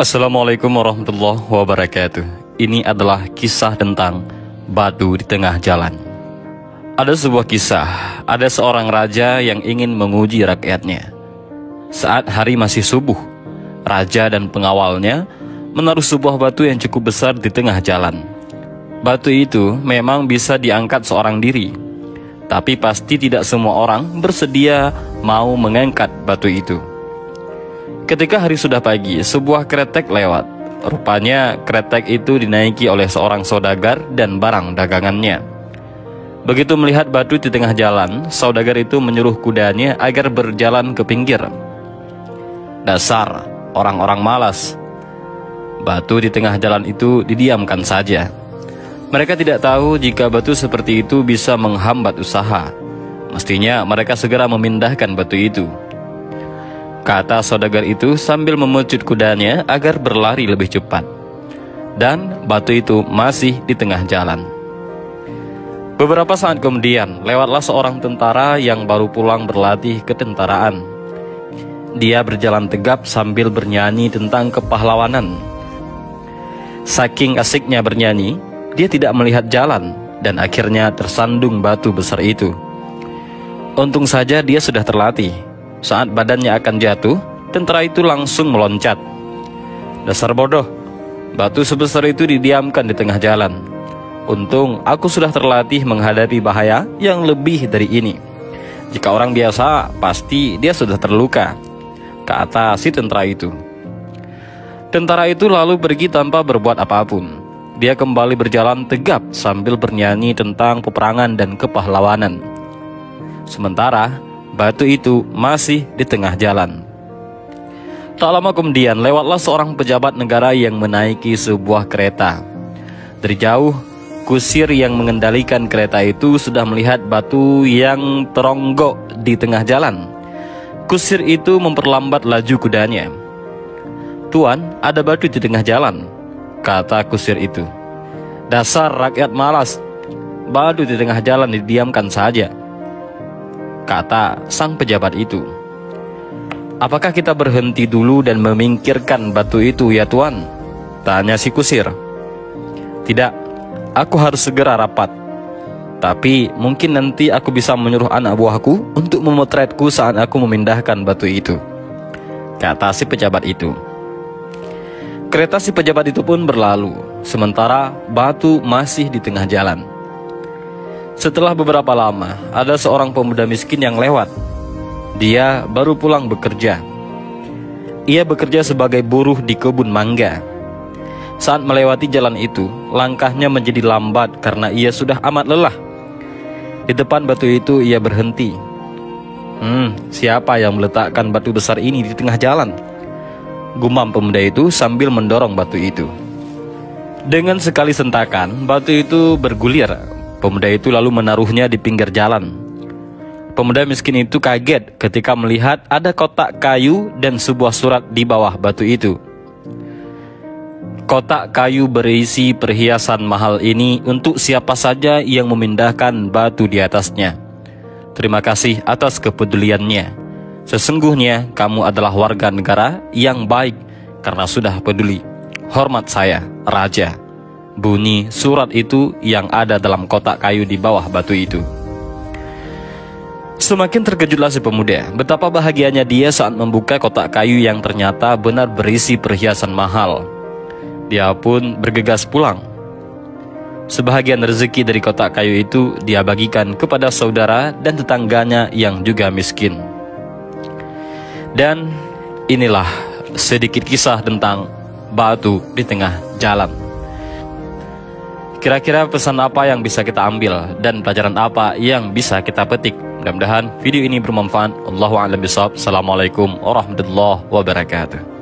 Assalamualaikum warahmatullahi wabarakatuh. Ini adalah kisah tentang batu di tengah jalan. Ada sebuah kisah, ada seorang raja yang ingin menguji rakyatnya. Saat hari masih subuh, raja dan pengawalnya menaruh sebuah batu yang cukup besar di tengah jalan. Batu itu memang bisa diangkat seorang diri, tapi pasti tidak semua orang bersedia mau mengangkat batu itu. Ketika hari sudah pagi, sebuah kretek lewat. Rupanya kretek itu dinaiki oleh seorang saudagar dan barang dagangannya. Begitu melihat batu di tengah jalan, saudagar itu menyuruh kudanya agar berjalan ke pinggir. Dasar orang-orang malas. Batu di tengah jalan itu didiamkan saja. Mereka tidak tahu jika batu seperti itu bisa menghambat usaha. Mestinya mereka segera memindahkan batu itu, kata saudagar itu sambil memecut kudanya agar berlari lebih cepat. Dan batu itu masih di tengah jalan. Beberapa saat kemudian, lewatlah seorang tentara yang baru pulang berlatih ketentaraan. Dia berjalan tegap sambil bernyanyi tentang kepahlawanan. Saking asiknya bernyanyi, dia tidak melihat jalan dan akhirnya tersandung batu besar itu. Untung saja dia sudah terlatih. Saat badannya akan jatuh, tentara itu langsung meloncat. Dasar bodoh, batu sebesar itu didiamkan di tengah jalan. Untung aku sudah terlatih menghadapi bahaya yang lebih dari ini. Jika orang biasa, pasti dia sudah terluka, kata si tentara itu. Tentara itu lalu pergi tanpa berbuat apapun. Dia kembali berjalan tegap sambil bernyanyi tentang peperangan dan kepahlawanan. Sementara batu itu masih di tengah jalan. Tak lama kemudian lewatlah seorang pejabat negara yang menaiki sebuah kereta. Dari jauh, kusir yang mengendalikan kereta itu sudah melihat batu yang teronggok di tengah jalan. Kusir itu memperlambat laju kudanya. "Tuan, ada batu di tengah jalan," kata kusir itu. "Dasar rakyat malas, batu di tengah jalan didiamkan saja," kata sang pejabat itu. "Apakah kita berhenti dulu dan memingkirkan batu itu ya tuan?" tanya si kusir. "Tidak, aku harus segera rapat. Tapi mungkin nanti aku bisa menyuruh anak buahku untuk memotretku saat aku memindahkan batu itu," kata si pejabat itu. Kereta si pejabat itu pun berlalu, sementara batu masih di tengah jalan. Setelah beberapa lama, ada seorang pemuda miskin yang lewat. Dia baru pulang bekerja. Ia bekerja sebagai buruh di kebun mangga. Saat melewati jalan itu, langkahnya menjadi lambat karena ia sudah amat lelah. Di depan batu itu ia berhenti. Siapa yang meletakkan batu besar ini di tengah jalan?" gumam pemuda itu sambil mendorong batu itu. Dengan sekali sentakan, batu itu bergulir. Pemuda itu lalu menaruhnya di pinggir jalan. Pemuda miskin itu kaget ketika melihat ada kotak kayu dan sebuah surat di bawah batu itu. Kotak kayu berisi perhiasan mahal ini untuk siapa saja yang memindahkan batu di atasnya. Terima kasih atas kepeduliannya. Sesungguhnya kamu adalah warga negara yang baik karena sudah peduli. Hormat saya, Raja. Bunyi surat itu yang ada dalam kotak kayu di bawah batu itu. Semakin terkejutlah si pemuda. Betapa bahagianya dia saat membuka kotak kayu yang ternyata benar berisi perhiasan mahal. Dia pun bergegas pulang. Sebahagian rezeki dari kotak kayu itu dia bagikan kepada saudara dan tetangganya yang juga miskin. Dan inilah sedikit kisah tentang batu di tengah jalan. Kira-kira pesan apa yang bisa kita ambil dan pelajaran apa yang bisa kita petik? Mudah-mudahan video ini bermanfaat. Allahu a'lam bishawab. Assalamualaikum warahmatullahi wabarakatuh.